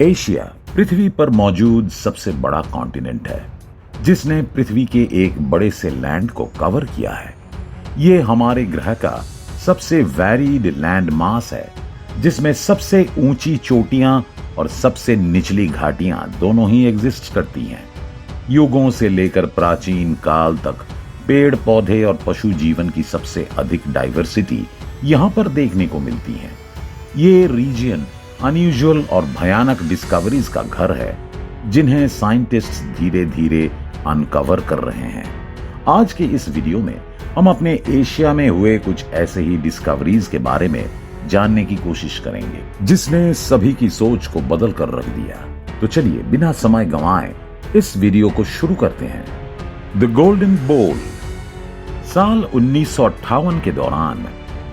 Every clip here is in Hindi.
एशिया पृथ्वी पर मौजूद सबसे बड़ा कॉन्टिनेंट है जिसने पृथ्वी के एक बड़े से लैंड को कवर किया है। ये हमारे ग्रह का सबसे वैरीड लैंड मास है जिसमें सबसे ऊंची चोटियां और सबसे निचली घाटियां दोनों ही एग्जिस्ट करती हैं। युगों से लेकर प्राचीन काल तक पेड़ पौधे और पशु जीवन की सबसे अधिक डाइवर्सिटी यहां पर देखने को मिलती है। ये रीजियन अनयूजुअल और भयानक डिस्कवरीज का घर है जिन्हें साइंटिस्ट्स धीरे धीरे अनकवर कर रहे हैं। आज के इस वीडियो में हम अपने एशिया में हुए कुछ ऐसे ही डिस्कवरीज के बारे में जानने की कोशिश करेंगे जिसने सभी की सोच को बदल कर रख दिया। तो चलिए बिना समय गंवाए इस वीडियो को शुरू करते हैं। द गोल्डन बोल। साल 1958 के दौरान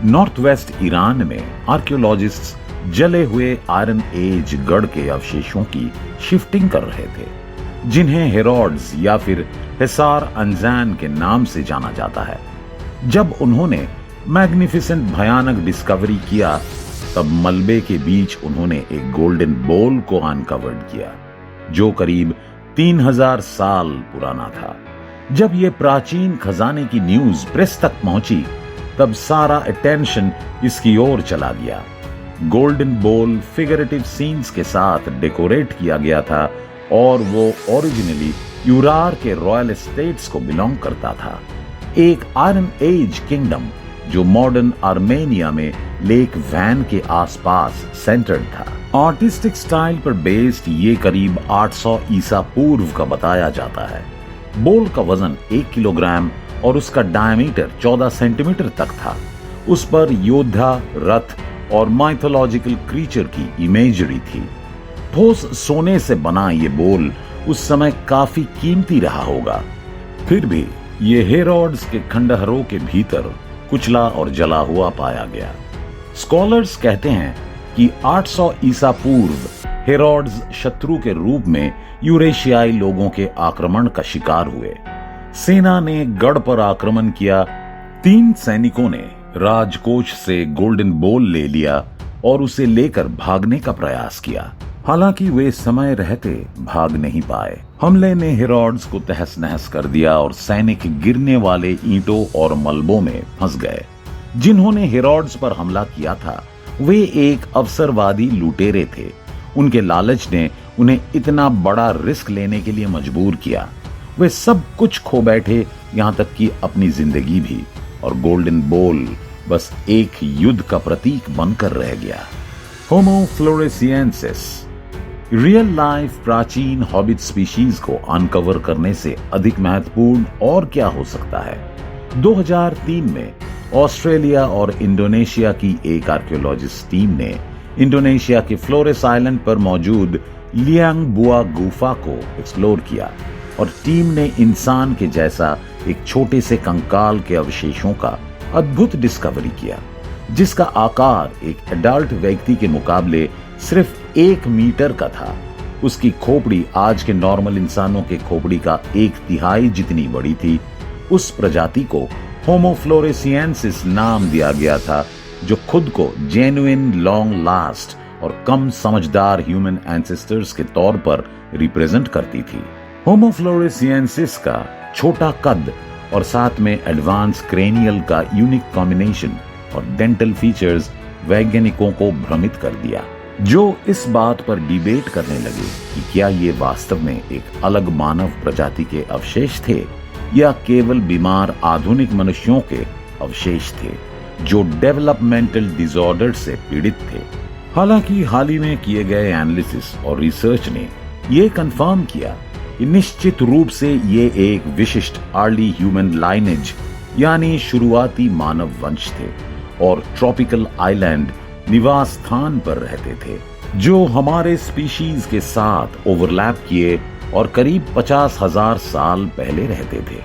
नॉर्थ वेस्ट ईरान में आर्कियोलॉजिस्ट्स जले हुए आयरन एज गढ़ के अवशेषों की शिफ्टिंग कर रहे थे जिन्हें हेरोड्स या फिर हिसार अंजान के नाम से जाना जाता है। जब उन्होंने मैग्निफिसेंट भयानक डिस्कवरी किया तब मलबे के बीच उन्होंने एक गोल्डन बोल को अनकवर्ड किया जो करीब 3000 साल पुराना था। जब यह प्राचीन खजाने की न्यूज प्रेस तक पहुंची तब सारा अटेंशन इसकी ओर चला गया। गोल्डन बोल फिगरेटिव सीन्स के साथ डेकोरेट किया गया था और वो ओरिजिनली यूरार के रॉयल एस्टेट्स को बिलोंग करता था, एक आयरन एज किंगडम जो मॉडर्न आर्मेनिया में लेक वैन के आसपास सेंटर्ड था। आर्टिस्टिक स्टाइल पर बेस्ड ये करीब 800 ईसा पूर्व का बताया जाता है। बोल का वजन 1 किलोग्राम और उसका डायमीटर 14 सेंटीमीटर तक था। उस पर योद्धा, रथ और माइथोलॉजिकल क्रीचर की इमेजरी थी। ठोस सोने से बना ये बोल उस समय काफी कीमती रहा होगा। फिर भी ये हेरोड्स के खंडहरों के भीतर कुचला और जला हुआ पाया गया। स्कॉलर्स कहते हैं कि 800 ईसा पूर्व हेरोड्स शत्रु के रूप में यूरेशियाई लोगों के आक्रमण का शिकार हुए। सेना ने गढ़ पर आक्रमण किया। 3 सैनिकों ने राजकोष से गोल्डन बोल ले लिया और उसे लेकर भागने का प्रयास किया। हालांकि वे समय रहते भाग नहीं पाए। हमले ने हेरोड्स को तहस नहस कर दिया और सैनिक गिरने वाले ईंटों और मलबों में फंस गए। जिन्होंने हेरोड्स पर हमला किया था वे एक अवसरवादी लुटेरे थे। उनके लालच ने उन्हें इतना बड़ा रिस्क लेने के लिए मजबूर किया। वे सब कुछ खो बैठे, यहां तक कि अपनी जिंदगी भी, और गोल्डन बोल बस एक युद्ध का प्रतीक बनकर रह गया। होमो फ्लोरेसिएंसिस। रियल लाइफ प्राचीन हॉबिट स्पीशीज को अनकवर करने से अधिक महत्वपूर्ण और क्या हो सकता है। 2003 में ऑस्ट्रेलिया और इंडोनेशिया की एक आर्कियोलॉजिस्ट टीम ने इंडोनेशिया के फ्लोरेस आइलैंड पर मौजूद लियांग बुआ गुफा को एक्सप्लोर किया और टीम ने इंसान के जैसा एक छोटे से कंकाल के अवशेषों का अद्भुत डिस्कवरी किया जिसका आकार एक एडल्ट व्यक्ति के मुकाबले सिर्फ 1 मीटर का था। उसकी खोपड़ी आज के नॉर्मल इंसानों के खोपड़ी का 1/3 जितनी बड़ी थी। उस प्रजाति को होमो फ्लोरेसिएंसिस नाम दिया गया था जो खुद को जेन्युइन, लॉन्ग लास्ट और कम समझदार ह्यूमन एंसेस्टर्स के तौर पर रिप्रेजेंट करती थी। होमो फ्लोरेसिएंसिस का छोटा कद और साथ में एडवांस क्रेनियल का यूनिक कॉम्बिनेशन और डेंटल फीचर्स वैज्ञानिकों को भ्रमित कर दिया, जो इस बात पर डिबेट करने लगे कि क्या ये वास्तव में एक अलग मानव प्रजाति के अवशेष थे या केवल बीमार आधुनिक मनुष्यों के अवशेष थे जो डेवलपमेंटल डिसऑर्डर से पीड़ित थे। हालांकि हाल ही में किए गए एनालिसिस और रिसर्च ने यह कंफर्म किया कि निश्चित रूप से ये एक विशिष्ट अर्ली ह्यूमन लाइनेज यानी शुरुआती मानव वंश थे और ट्रॉपिकल आइलैंड निवास स्थान पर रहते थे जो हमारे स्पीशीज के साथ ओवरलैप किए और करीब 50,000 साल पहले रहते थे।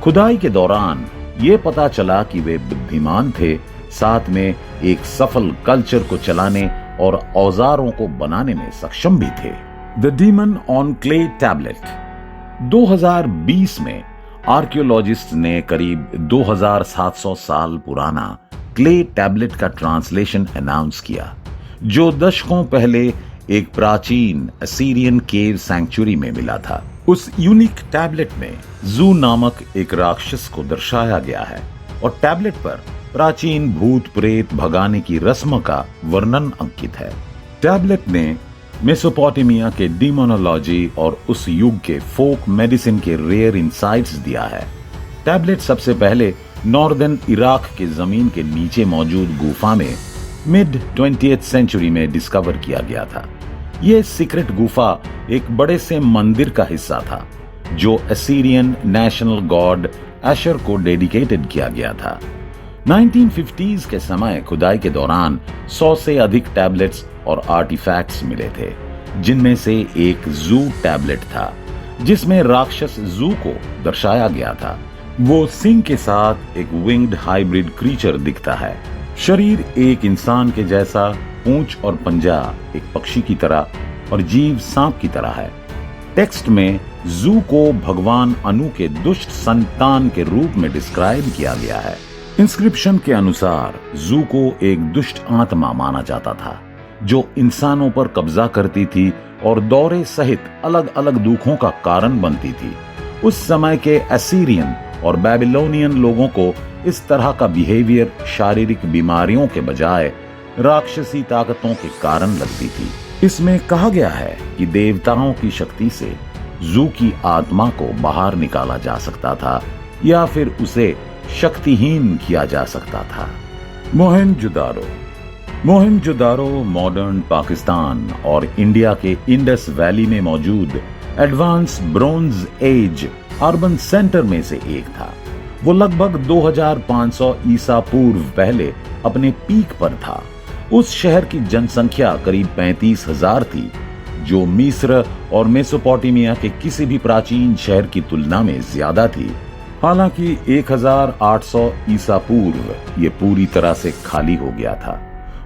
खुदाई के दौरान ये पता चला कि वे बुद्धिमान थे, साथ में एक सफल कल्चर को चलाने और औजारों को बनाने में सक्षम भी थे। The demon on clay tablet. 2020 में आर्कियोलॉजिस्ट ने करीब 2700 साल पुराना क्ले टैबलेट का ट्रांसलेशन अनाउंस किया जो दशकों पहले एक प्राचीन असीरियन केव सैंक्चुरी में मिला था। उस यूनिक टैबलेट में जू नामक एक राक्षस को दर्शाया गया है और टैबलेट पर प्राचीन भूत प्रेत भगाने की रस्म का वर्णन अंकित है। टैबलेट ने मेसोपोटामिया के डीमोनोलॉजी और उस युग के फोक मेडिसिन के रेयर इंसाइट्स दिया है। टैबलेट सबसे पहले नॉर्दर्न इराक के जमीन के नीचे मौजूद गुफा में मिड 20th सेंचुरी में डिस्कवर किया गया था। यह सीक्रेट गुफा एक बड़े से मंदिर का हिस्सा था जो असीरियन नेशनल गॉड एशर को डेडिकेटेड किया गया था। 1950s के समय खुदाई के दौरान 100 से अधिक टैबलेट्स और आर्टिफैक्ट्स मिले थे, जिनमें से एक जू टैबलेट था जिसमें राक्षस जू को दर्शाया गया था। वो सिंह के साथ एक विंग्ड हाइब्रिड क्रीचर दिखता है। शरीर एक इंसान के जैसा, पूंछ और पंजा एक पक्षी की तरह और जीभ सांप की तरह है। टेक्स्ट में जू को भगवान अनु के दुष्ट संतान के रूप में डिस्क्राइब किया गया है। इंस्क्रिप्शन के अनुसार जू को एक दुष्ट आत्मा माना जाता था जो इंसानों पर कब्जा करती थी और दौरे सहित अलग अलग दुखों का कारण बनती थी। उस समय के असीरियन और बेबीलोनियन लोगों को इस तरह का बिहेवियर शारीरिक बीमारियों के बजाय राक्षसी ताकतों के कारण लगती थी। इसमें कहा गया है कि देवताओं की शक्ति से जू की आत्मा को बाहर निकाला जा सकता था या फिर उसे शक्तिहीन किया जा सकता था। मोहनजोदारो मॉडर्न पाकिस्तान और इंडिया के इंडस वैली में मौजूद advance bronze as urban centre में से एक था। वो लगभग 2500 ईसा पूर्व पहले अपने पीक पर था। उस शहर की जनसंख्या करीब 35,000 थी, जो मिस्र और मेसोपोटामिया के किसी भी प्राचीन शहर की तुलना में ज्यादा थी। हालांकि 1800 ईसा पूर्व ये पूरी तरह से खाली हो गया था।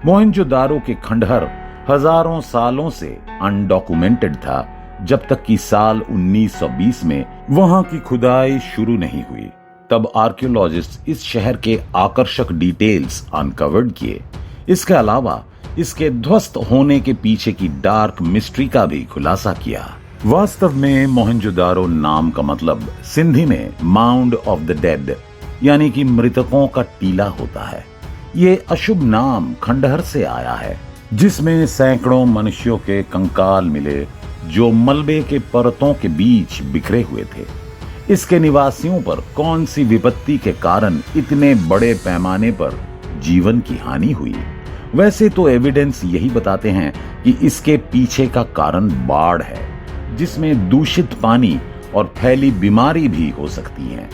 मोहनजोदारो के खंडहर हजारों सालों से अनडॉक्यूमेंटेड था, जब तक कि साल 1920 में वहां की खुदाई शुरू नहीं हुई। तब आर्कियोलॉजिस्ट इस शहर के आकर्षक डिटेल्स अनकवर्ड किए। इसके अलावा इसके ध्वस्त होने के पीछे की डार्क मिस्ट्री का भी खुलासा किया। वास्तव में मोहनजोदारो नाम का मतलब सिंधी में माउंड ऑफ द डेड यानी कि मृतकों का टीला होता है। ये अशुभ नाम खंडहर से आया है, जिसमें सैकड़ों मनुष्यों के कंकाल मिले जो मलबे के परतों के बीच बिखरे हुए थे। इसके निवासियों पर कौन सी विपत्ति के कारण इतने बड़े पैमाने पर जीवन की हानि हुई? वैसे तो एविडेंस यही बताते हैं कि इसके पीछे का कारण बाढ़ है, जिसमें दूषित पानी और फैली बीमारी भी हो सकती है।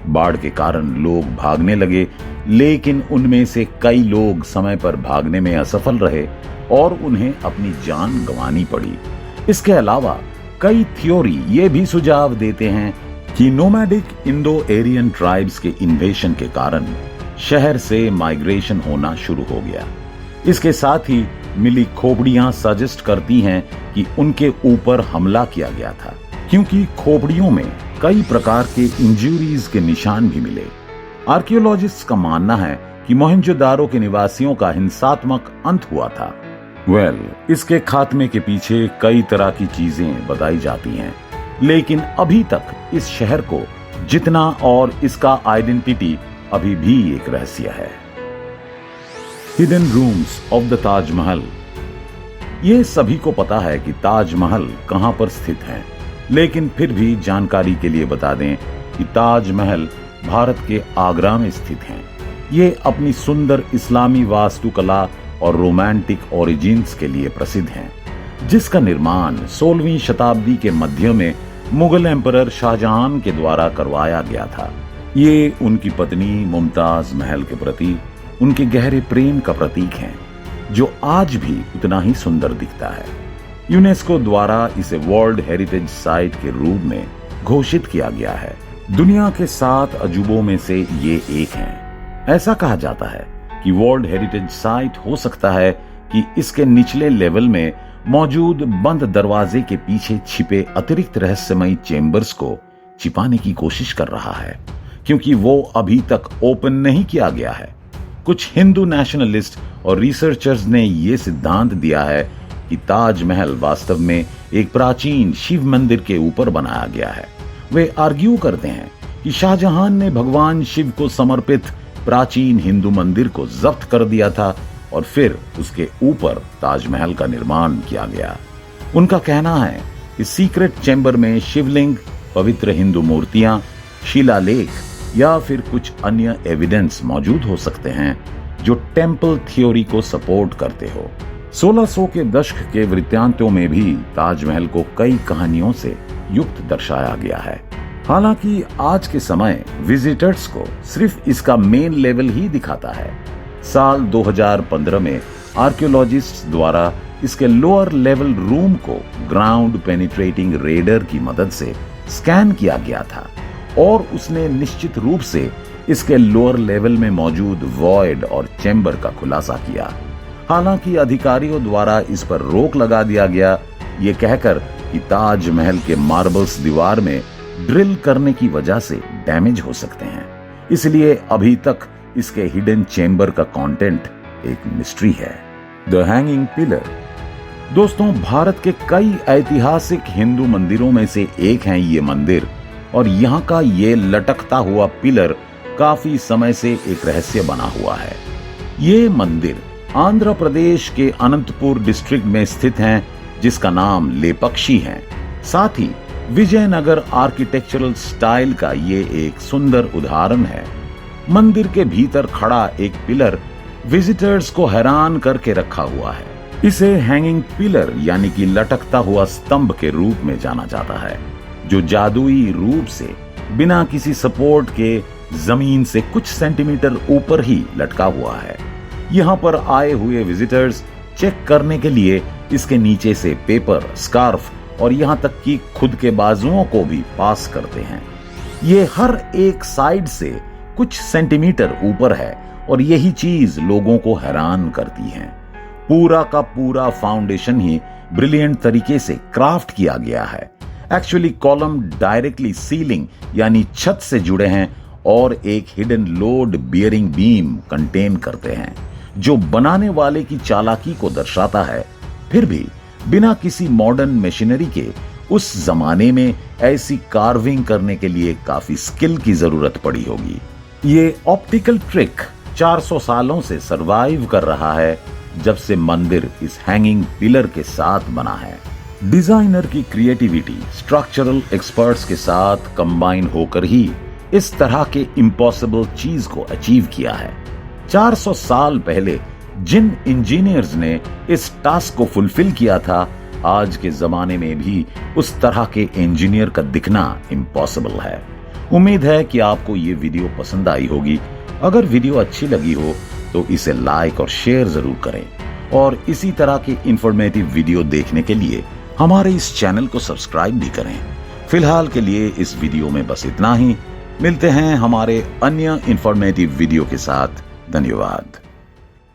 बाढ़ के कारण लोग भागने लगे, लेकिन उनमें से कई लोग समय पर भागने में असफल रहे और उन्हें अपनी जान गंवानी पड़ी। इसके अलावा कई थ्योरी ये भी सुझाव देते हैं कि नोमैडिक इंडो एरियन ट्राइब्स के इन्वेशन के कारण शहर से माइग्रेशन होना शुरू हो गया। इसके साथ ही मिली खोपड़ियां सजेस्ट करती हैं कि उनके ऊपर हमला किया गया था, क्योंकि खोपड़ियों में कई प्रकार के इंजरीज के निशान भी मिले। आर्कियोलॉजिस्ट्स का मानना है कि मोहनजोदारो के निवासियों का हिंसात्मक अंत हुआ था। इसके खात्मे के पीछे कई तरह की चीजें बताई जाती हैं, लेकिन अभी तक इस शहर को जितना और इसका आइडेंटिटी अभी भी एक रहस्य है। Hidden rooms of the Taj Mahal. ये सभी को पता है कि ताजमहल कहां पर स्थित है, लेकिन फिर भी जानकारी के लिए बता दें कि ताजमहल भारत के आगरा में स्थित है। ये अपनी सुंदर इस्लामी वास्तुकला और रोमांटिक ओरिजिन्स के लिए प्रसिद्ध हैं, जिसका निर्माण 16वीं शताब्दी के मध्य में मुगल एम्परर शाहजहां के द्वारा करवाया गया था। ये उनकी पत्नी मुमताज महल के प्रति उनके गहरे प्रेम का प्रतीक है, जो आज भी उतना ही सुंदर दिखता है। यूनेस्को द्वारा इसे वर्ल्ड हेरिटेज साइट के रूप में घोषित किया गया है। दुनिया के 7 अजूबों में से ये एक है। ऐसा कहा जाता है कि वर्ल्ड हेरिटेज साइट हो सकता है कि इसके निचले लेवल में मौजूद बंद दरवाजे के पीछे छिपे अतिरिक्त रहस्यमयी चेंबर्स को छिपाने की कोशिश कर रहा है, क्योंकि वो अभी तक ओपन नहीं किया गया है। कुछ हिंदू नेशनलिस्ट और रिसर्चर्स ने ये सिद्धांत दिया है कि ताजमहल वास्तव में एक प्राचीन शिव मंदिर के ऊपर बनाया गया है। वे आर्ग्यू करते हैं कि शाहजहां ने भगवान शिव को समर्पित प्राचीन हिंदू मंदिर को जब्त कर दिया था और फिर उसके ऊपर ताजमहल का निर्माण किया गया। उनका कहना है कि सीक्रेट चैम्बर में शिवलिंग, पवित्र हिंदू मूर्तियां, शिलालेख या फिर कुछ अन्य एविडेंस मौजूद हो सकते हैं जो टेम्पल थ्योरी को सपोर्ट करते हो। 1600 के दशक के वृत्तांतों में भी ताजमहल को कई कहानियों से युक्त दर्शाया गया है। हालांकि आज के समय विजिटर्स को सिर्फ इसका मेन लेवल ही दिखाता है। साल 2015 में आर्कियोलॉजिस्ट्स द्वारा इसके लोअर लेवल रूम को ग्राउंड पेनिट्रेटिंग रेडर की मदद से स्कैन किया गया था और उसने निश्चित रूप से इसके लोअर लेवल में मौजूद वॉइड और चैम्बर का खुलासा किया। हालांकि अधिकारियों द्वारा इस पर रोक लगा दिया गया, ये कहकर कि ताजमहल के मार्बल्स दीवार में ड्रिल करने की वजह से डैमेज हो सकते हैं, इसलिए अभी तक इसके हिडन चैम्बर का कंटेंट एक मिस्ट्री है। The hanging pillar. दोस्तों, भारत के कई ऐतिहासिक हिंदू मंदिरों में से एक है ये मंदिर और यहाँ का ये लटकता हुआ पिलर काफी समय से एक रहस्य बना हुआ है। ये मंदिर आंध्र प्रदेश के अनंतपुर डिस्ट्रिक्ट में स्थित है, जिसका नाम लेपक्षी है। साथ ही विजयनगर आर्किटेक्चरल स्टाइल का ये एक सुंदर उदाहरण है। मंदिर के भीतर खड़ा एक पिलर विजिटर्स को हैरान करके रखा हुआ है। इसे हैंगिंग पिलर यानी कि लटकता हुआ स्तंभ के रूप में जाना जाता है, जो जादुई रूप से बिना किसी सपोर्ट के जमीन से कुछ सेंटीमीटर ऊपर ही लटका हुआ है। यहाँ पर आए हुए विजिटर्स चेक करने के लिए इसके नीचे से पेपर, स्कार्फ और यहाँ तक कि खुद के बाजुओं को भी पास करते हैं। ये हर एक साइड से कुछ सेंटीमीटर ऊपर है और यही चीज लोगों को हैरान करती है। पूरा का पूरा फाउंडेशन ही ब्रिलियंट तरीके से क्राफ्ट किया गया है। एक्चुअली कॉलम डायरेक्टली सीलिंग यानी छत से जुड़े हैं और एक hidden load bearing beam contain करते हैं, जो बनाने वाले की चालाकी को दर्शाता है। फिर भी बिना किसी मॉडर्न मशीनरी के उस जमाने में ऐसी कार्विंग करने के लिए काफी स्किल की जरूरत पड़ी होगी। ये ऑप्टिकल ट्रिक 400 सालों से सरवाइव कर रहा है, जब से मंदिर इस हैंगिंग पिलर के साथ बना है। डिजाइनर की क्रिएटिविटी स्ट्रक्चरल एक्सपर्ट्स के साथ कंबाइन होकर ही इस तरह के इम्पॉसिबल चीज को अचीव किया है। 400 साल पहले जिन इंजीनियर्स ने इस टास्क को फुलफिल किया था, आज के जमाने में भी उस तरह के इंजीनियर का दिखना इम्पॉसिबल है। उम्मीद है कि आपको ये वीडियो पसंद आई होगी। अगर वीडियो अच्छी लगी हो तो इसे लाइक और शेयर जरूर करें और इसी तरह के इंफॉर्मेटिव वीडियो देखने के लिए हमारे इस चैनल को सब्सक्राइब भी करें। फिलहाल के लिए इस वीडियो में बस इतना ही। मिलते हैं हमारे अन्य इंफॉर्मेटिव वीडियो के साथ। धन्यवाद।